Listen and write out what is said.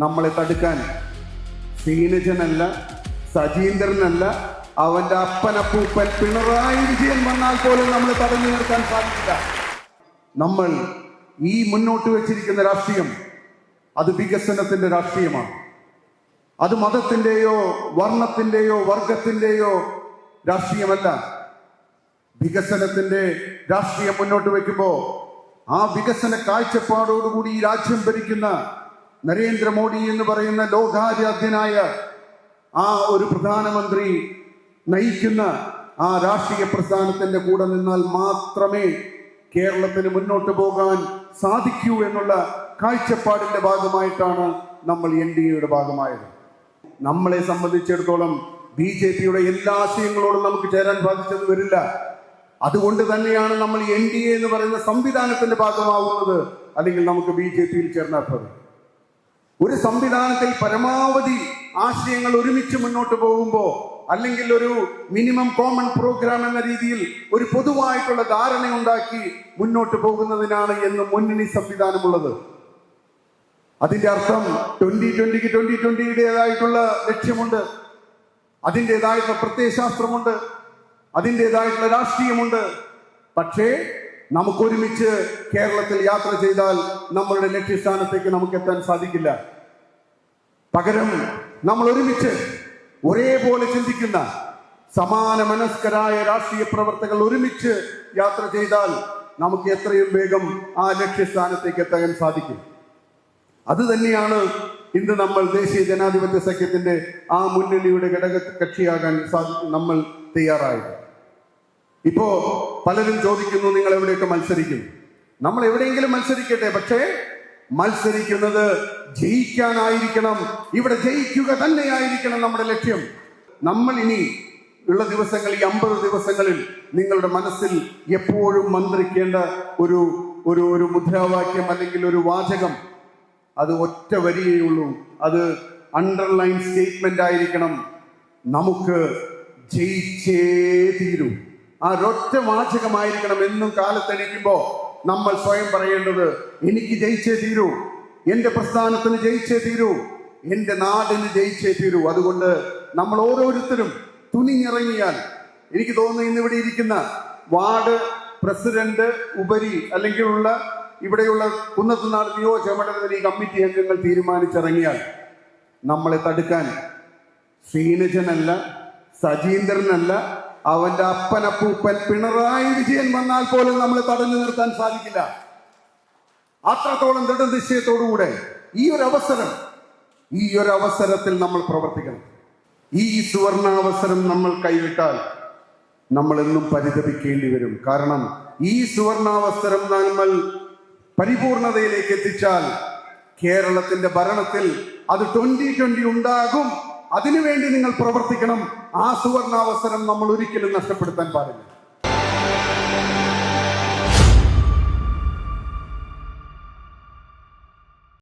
നമ്മളെ തടുക്കാൻ ശ്രീനിജനല്ല, സജീന്ദ്രനല്ല, അവന്റെ അപ്പനപ്പൂപ്പൻ പിണറായി വിജയൻ വന്നാൽ പോലും നമ്മളെ തടഞ്ഞു നിർത്താൻ സാധിക്കില്ല. നമ്മൾ ഈ മുന്നോട്ട് വെച്ചിരിക്കുന്ന രാഷ്ട്രീയം അത് വികസനത്തിന്റെ രാഷ്ട്രീയമാണ്. അത് മതത്തിന്റെയോ വർണ്ണത്തിന്റെയോ വർഗത്തിന്റെയോ രാഷ്ട്രീയമല്ല. വികസനത്തിന്റെ രാഷ്ട്രീയം മുന്നോട്ട് വെക്കുമ്പോൾ ആ വികസന കാഴ്ചപ്പാടോടുകൂടി ഈ രാജ്യം ഭരിക്കുന്ന നരേന്ദ്രമോദി എന്ന് പറയുന്ന ലോകാരാധ്യനായ ആ ഒരു പ്രധാനമന്ത്രി നയിക്കുന്ന ആ രാഷ്ട്രീയ പ്രസ്ഥാനത്തിന്റെ കൂടെ നിന്നാൽ മാത്രമേ കേരളത്തിന് മുന്നോട്ട് പോകാൻ സാധിക്കൂ എന്നുള്ള കാഴ്ചപ്പാടിന്റെ ഭാഗമായിട്ടാണ് നമ്മൾ NDAയുടെ ഭാഗമായത്. നമ്മളെ സംബന്ധിച്ചിടത്തോളം BJPയുടെ എല്ലാ ആശയങ്ങളോടും നമുക്ക് ചേരാൻ സാധിച്ചത് വരില്ല. അതുകൊണ്ട് തന്നെയാണ് നമ്മൾ NDA എന്ന് പറയുന്ന സംവിധാനത്തിന്റെ ഭാഗമാവുന്നത്. അല്ലെങ്കിൽ നമുക്ക് BJPയിൽ ചേർന്നാൽ മതി. ഒരു സംവിധാനത്തിൽ പരമാവധി ആശയങ്ങൾ ഒരുമിച്ച് മുന്നോട്ട് പോകുമ്പോൾ, അല്ലെങ്കിൽ ഒരു മിനിമം കോമൺ പ്രോഗ്രാം എന്ന രീതിയിൽ ഒരു പൊതുവായിട്ടുള്ള ധാരണ ഉണ്ടാക്കി മുന്നോട്ട് പോകുന്നതിനാണ് എന്ന് മുന്നണി സംവിധാനമുള്ളത്. അതിന്റെ അർത്ഥം 2020-ക്ക് 2020-യുടേതായിട്ടുള്ള ലക്ഷ്യമുണ്ട്, അതിൻ്റെതായിട്ടുള്ള പ്രത്യയശാസ്ത്രമുണ്ട്, അതിൻ്റെതായിട്ടുള്ള രാഷ്ട്രീയമുണ്ട്. പക്ഷേ നമുക്കൊരുമിച്ച് കേരളത്തിൽ യാത്ര ചെയ്താൽ നമ്മളുടെ ലക്ഷ്യസ്ഥാനത്തേക്ക് നമുക്ക് എത്താൻ സാധിക്കില്ല. പകരം നമ്മൾ ഒരുമിച്ച് ഒരേപോലെ ചിന്തിക്കുന്ന സമാന മനസ്കരായ രാഷ്ട്രീയ പ്രവർത്തകർ ഒരുമിച്ച് യാത്ര ചെയ്താൽ നമുക്ക് എത്രയും വേഗം ആ ലക്ഷ്യസ്ഥാനത്തേക്ക് എത്താൻ സാധിക്കും. അത് തന്നെയാണ് ഇന്ന് നമ്മൾ ദേശീയ ജനാധിപത്യ സഖ്യത്തിന്റെ ആ മുന്നണിയുടെ ഘടക കക്ഷിയാകാൻ നമ്മൾ തയ്യാറായത്. ഇപ്പോ പലരും ചോദിക്കുന്നു, നിങ്ങൾ എവിടെയൊക്കെ മത്സരിക്കും? നമ്മൾ എവിടെയെങ്കിലും മത്സരിക്കട്ടെ, പക്ഷേ മത്സരിക്കുന്നത് ജയിക്കാനായിരിക്കണം. ഇവിടെ ജയിക്കുക തന്നെയായിരിക്കണം നമ്മുടെ ലക്ഷ്യം. നമ്മൾ ഇനി ഉള്ള ദിവസങ്ങൾ, ഈ 50 ദിവസങ്ങളിൽ നിങ്ങളുടെ മനസ്സിൽ എപ്പോഴും മന്ത്രിക്കേണ്ട ഒരു ഒരു ഒരു മുദ്രാവാക്യം അല്ലെങ്കിൽ ഒരു വാചകം, അത് ഒറ്റ വരിയേ ഉള്ളൂ. അത് അണ്ടർലൈൻ സ്റ്റേറ്റ്മെന്റ് ആയിരിക്കണം. നമുക്ക് ജയിച്ചേ തീരൂ. ആ ഒറ്റ വാചകമായിരിക്കണം എന്നും കാലത്തെണീക്കുമ്പോ നമ്മൾ സ്വയം പറയേണ്ടത്. എനിക്ക് ജയിച്ചേ തീരൂ, എന്റെ പ്രസ്ഥാനത്തിന് ജയിച്ചേ തീരൂ, എന്റെ നാടിന് ജയിച്ചേ തീരൂ. അതുകൊണ്ട് നമ്മൾ ഓരോരുത്തരും തുനിഞ്ഞിറങ്ങിയാൽ, എനിക്ക് തോന്നുന്നു ഇന്നിവിടെ ഇരിക്കുന്ന വാർഡ് പ്രസിഡന്റ് ഉപരി അല്ലെങ്കിൽ ഇവിടെയുള്ള കുന്നത്തുനാട് നിയോജക മണ്ഡലത്തിൽ ഈ കമ്മിറ്റി അംഗങ്ങൾ തീരുമാനിച്ചിറങ്ങിയാൽ നമ്മളെ തടുക്കാൻ ശ്രീനിജനല്ല, സജീന്ദ്രനല്ല, അവന്റെ അപ്പനപ്പൂപ്പൻ പിണറായി വിജയൻ വന്നാൽ പോലും നമ്മളെ തടഞ്ഞു നിർത്താൻ സാധിക്കില്ല. അത്രത്തോളം ദൃഢനിശ്ചയത്തോടുകൂടെ ഈ ഒരു അവസരത്തിൽ നമ്മൾ പ്രവർത്തിക്കണം. ഈ സുവർണാവസരം നമ്മൾ കൈവിട്ടാൽ നമ്മൾ എന്നും പരിതപിക്കേണ്ടി വരും. കാരണം ഈ സുവർണാവസരം നമ്മൾ പരിപൂർണതയിലേക്ക് എത്തിച്ചാൽ കേരളത്തിന്റെ ഭരണത്തിൽ അത് 2020 ഉണ്ടാകും. അതിനുവേണ്ടി നിങ്ങൾ പ്രവർത്തിക്കണം. ആ സുവർണാവസരം നമ്മൾ ഒരിക്കലും നഷ്ടപ്പെടുത്താൻ പാടില്ല.